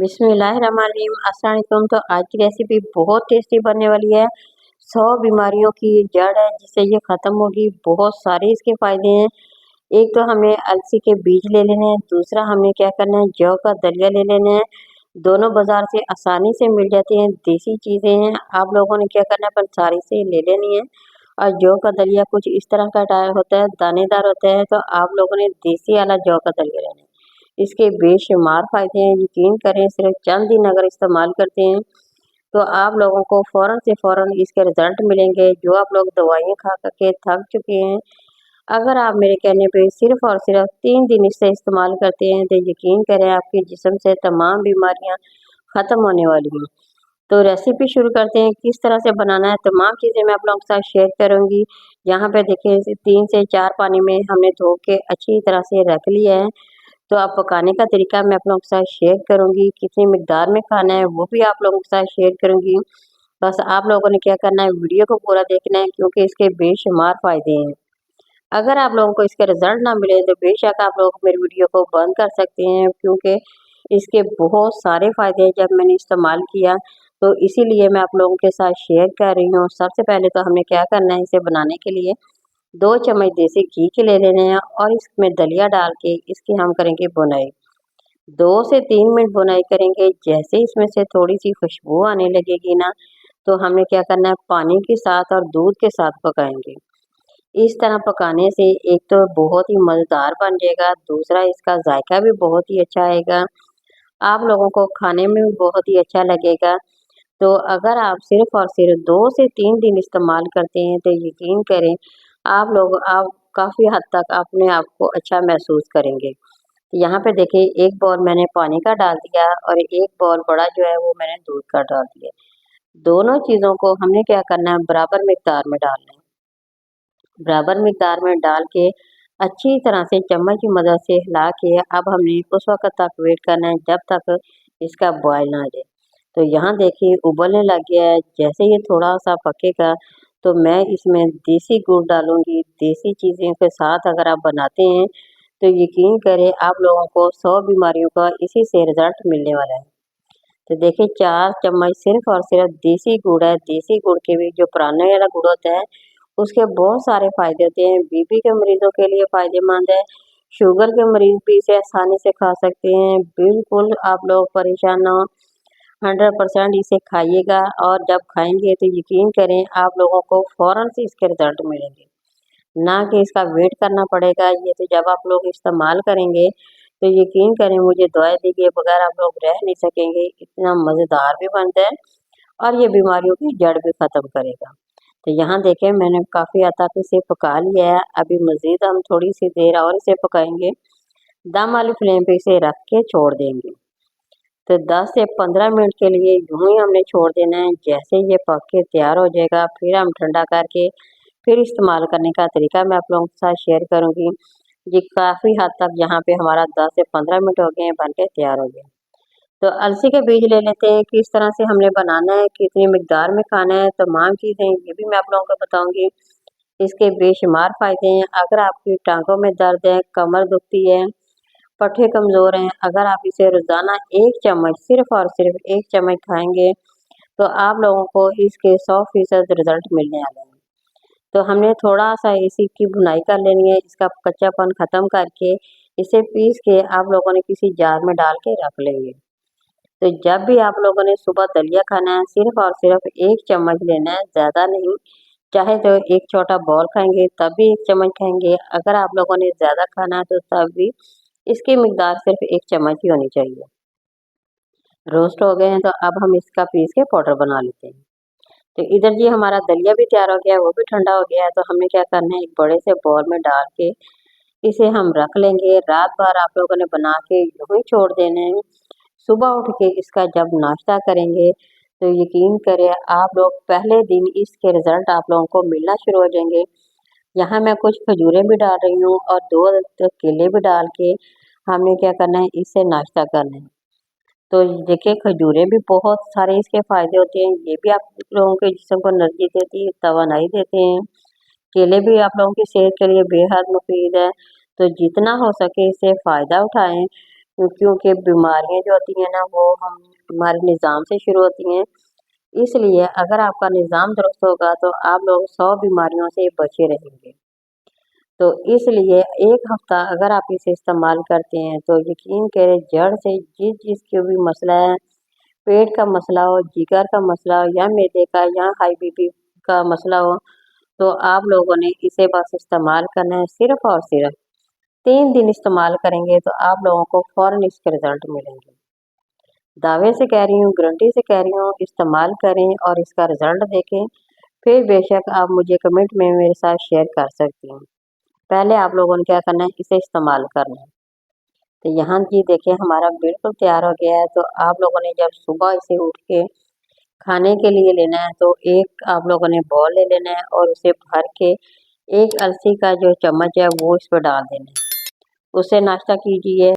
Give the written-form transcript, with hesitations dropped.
बिस्मिल्लाहिर्रहमानिर्रहीम। अस्सलाम वालेकुम। तो आज की रेसिपी बहुत टेस्टी बनने वाली है। 100 बीमारियों की जड़ है जिससे ये ख़त्म होगी। बहुत सारे इसके फ़ायदे हैं। एक तो हमें अलसी के बीज ले लेने हैं, दूसरा हमें क्या करना है, जौ का दलिया ले लेना है। दोनों बाज़ार से आसानी से मिल जाती हैं, देसी चीज़ें हैं। आप लोगों ने क्या करना है, पंसारी से ले लेनी है। और जौ का दलिया कुछ इस तरह का होता है, दानेदार होता है। तो आप लोगों ने देसी वाला जौ का दलिया लेना है। इसके बेशुमार फ़ायदे हैं, यकीन करें सिर्फ चंद दिन अगर इस्तेमाल करते हैं तो आप लोगों को फ़ौरन से फ़ौरन इसके रिज़ल्ट मिलेंगे। जो आप लोग दवाइयाँ खा कर के थक चुके हैं, अगर आप मेरे कहने पे सिर्फ़ और सिर्फ 3 दिन इसे इस्तेमाल करते हैं तो यकीन करें आपके जिस्म से तमाम बीमारियाँ ख़त्म होने वाली हैं। तो रेसिपी शुरू करते हैं। किस तरह से बनाना है, तमाम चीज़ें मैं आप लोगों के साथ शेयर करूँगी। यहाँ पे देखिए, इसे 3 से 4 पानी में हमने धो के अच्छी तरह से रख लिया है। तो आप पकाने का तरीका मैं आप लोगों के साथ शेयर करूँगी, कितनी मिकदार में खाना है वो भी आप लोगों के साथ शेयर करूँगी। बस आप लोगों ने क्या करना है, वीडियो को पूरा देखना है क्योंकि इसके बेशुमार फ़ायदे हैं। अगर आप लोगों को इसके रिज़ल्ट ना मिले तो बेशक आप लोग मेरी वीडियो को बंद कर सकते हैं क्योंकि इसके बहुत सारे फ़ायदे हैं। जब मैंने इस्तेमाल किया तो इसीलिए मैं आप लोगों के साथ शेयर कर रही हूँ। सबसे पहले तो हमें क्या करना है, इसे बनाने के लिए 2 चम्मच देसी घी के ले लेने हैं और इसमें दलिया डाल के इसकी हम करेंगे भुनाई। 2 से 3 मिनट भुनाई करेंगे। जैसे इसमें से थोड़ी-सी खुशबू आने लगेगी ना, तो हमें क्या करना है, पानी के साथ और दूध के साथ पकाएँगे। इस तरह पकाने से एक तो बहुत ही मज़ेदार बन जाएगा, दूसरा इसका जायका भी बहुत ही अच्छा आएगा। आप लोगों को खाने में भी बहुत ही अच्छा लगेगा। तो अगर आप सिर्फ़ और सिर्फ 2 से 3 दिन इस्तेमाल करते हैं तो यकीन करें आप काफ़ी हद तक अपने आप को अच्छा महसूस करेंगे। यहाँ पे देखिए, 1 बाउल मैंने पानी का डाल दिया और 1 बाउल बड़ा जो है वो मैंने दूध का डाल दिया। दोनों चीज़ों को हमने क्या करना है, बराबर मिक़दार में डालना है। बराबर मिक़दार में डाल के अच्छी तरह से चम्मच की मदद से हिला के अब हमने उस वक़्त तक वेट करना है जब तक इसका बॉयल ना आ जाए। तो यहाँ देखिए उबलने लग गया है। जैसे ये थोड़ा-सा पकेगा तो मैं इसमें देसी गुड़ डालूँगी। देसी चीज़ें के साथ अगर आप बनाते हैं तो यकीन करें आप लोगों को 100 बीमारियों का इसी से रिज़ल्ट मिलने वाला है। तो देखिए 4 चम्मच सिर्फ़ और सिर्फ देसी गुड़ है। देसी गुड़ के भी जो पुराने वाला गुड़ होता है उसके बहुत सारे फ़ायदे होते हैं। बीपी के मरीज़ों के लिए फ़ायदेमंद है। शुगर के मरीज़ भी इसे आसानी से खा सकते हैं। बिल्कुल आप लोग परेशान ना हों, 100% इसे खाइएगा और जब खाएँगे तो यकीन करें आप लोगों को फ़ौरन से इसके रिज़ल्ट मिलेंगे। ना कि इसका वेट करना पड़ेगा। ये तो जब आप लोग इस्तेमाल करेंगे तो यकीन करें मुझे दुआएँ दिए बगैर आप लोग रह नहीं सकेंगे। इतना मज़ेदार भी बनता है और ये बीमारियों की जड़ भी ख़त्म करेगा। तो यहाँ देखें मैंने काफ़ी हद तक इसे पका लिया है। अभी मज़ीद हम थोड़ी-सी देर और इसे पकाएँगे। दम वाली फ्लेम पे इसे रख के छोड़ देंगे। तो 10 से 15 मिनट के लिए यूँ ही हमने छोड़ देना है। जैसे ये पक के तैयार हो जाएगा फिर हम ठंडा करके फिर इस्तेमाल करने का तरीका मैं आप लोगों के साथ शेयर करूँगी। ये काफ़ी हद तक यहाँ पे हमारा 10 से 15 मिनट हो गए हैं, बन के तैयार हो गया। तो अलसी के बीज ले लेते हैं, किस तरह से हमने बनाना है, कितनी मिकदार में खाना है, तमाम चीज़ें ये भी मैं आप लोगों को बताऊँगी। इसके बेशुमार फ़ायदे हैं। अगर आपकी टाँगों में दर्द है, कमर दुखती है, पट्टे कमज़ोर हैं, अगर आप इसे रोज़ाना 1 चम्मच सिर्फ़ और सिर्फ 1 चम्मच खाएँगे तो आप लोगों को इसके 100% रिज़ल्ट मिलने वाले हैं। तो हमने थोड़ा-सा इसी की भुनाई कर लेनी है, इसका कच्चापन ख़त्म करके इसे पीस के आप लोगों ने किसी जार में डाल के रख लेंगे। तो जब भी आप लोगों ने सुबह दलिया खाना है सिर्फ़ और सिर्फ 1 चम्मच लेना है, ज़्यादा नहीं। चाहे तो 1 छोटा बाउल खाएँगे तब भी 1 चम्मच खाएँगे। अगर आप लोगों ने ज़्यादा खाना है तो तब भी इसकी मिकदार सिर्फ़ 1 चम्मच ही होनी चाहिए। रोस्ट हो गए हैं तो अब हम इसका पीस के पाउडर बना लेते हैं। तो इधर जी हमारा दलिया भी तैयार हो गया है, वो भी ठंडा हो गया है। तो हमने क्या करना है, एक बड़े से बाउल में डाल के इसे हम रख लेंगे। रात भर आप लोगों ने बना के यूँ ही छोड़ देना है। सुबह उठ के इसका जब नाश्ता करेंगे तो यकीन करें आप लोग पहले दिन इसके रिज़ल्ट आप लोगों को मिलना शुरू हो जाएँगे। यहाँ मैं कुछ खजूरें भी डाल रही हूँ और 2 केले भी डाल के हमने क्या करना है, इससे नाश्ता करना है। तो देखिए खजूरें भी बहुत सारे इसके फ़ायदे होते हैं। ये भी आप लोगों के जिस्म को एनर्जी देती है, तवानाई देते हैं। केले भी आप लोगों की सेहत के लिए बेहद मुफ़ीद है। तो जितना हो सके इससे फ़ायदा उठाएँ। क्योंकि बीमारियां जो होती हैं ना वो हम हमारे निज़ाम से शुरू होती हैं। इसलिए अगर आपका निज़ाम दुरुस्त होगा तो आप लोग 100 बीमारियों से बचे रहेंगे। तो इसलिए 1 हफ़्ता अगर आप इसे इस्तेमाल करते हैं तो यकीन करें जड़ से जिस को भी मसला है, पेट का मसला हो, जिगर का मसला हो या मैदे का या हाई बीपी का मसला हो, तो आप लोगों ने इसे बस इस्तेमाल करना है सिर्फ़ और सिर्फ़ 3 दिन इस्तेमाल करेंगे तो आप लोगों को फ़ौरन इसके रिज़ल्ट मिलेंगे। दावे से कह रही हूँ, गारंटी से कह रही हूँ, इस्तेमाल करें और इसका रिज़ल्ट देखें। फिर बेशक आप मुझे कमेंट में मेरे साथ शेयर कर सकती हैं। पहले आप लोगों ने क्या करना है, इसे इस्तेमाल करना है। तो यहाँ जी देखिए हमारा बिल्कुल तैयार हो गया है। तो आप लोगों ने जब सुबह इसे उठ के खाने के लिए लेना है तो एक आप लोगों ने बाउल ले लेना है और उसे भर के एक अलसी का जो चम्मच है वो इस पर डाल देना है। उससे नाश्ता कीजिए।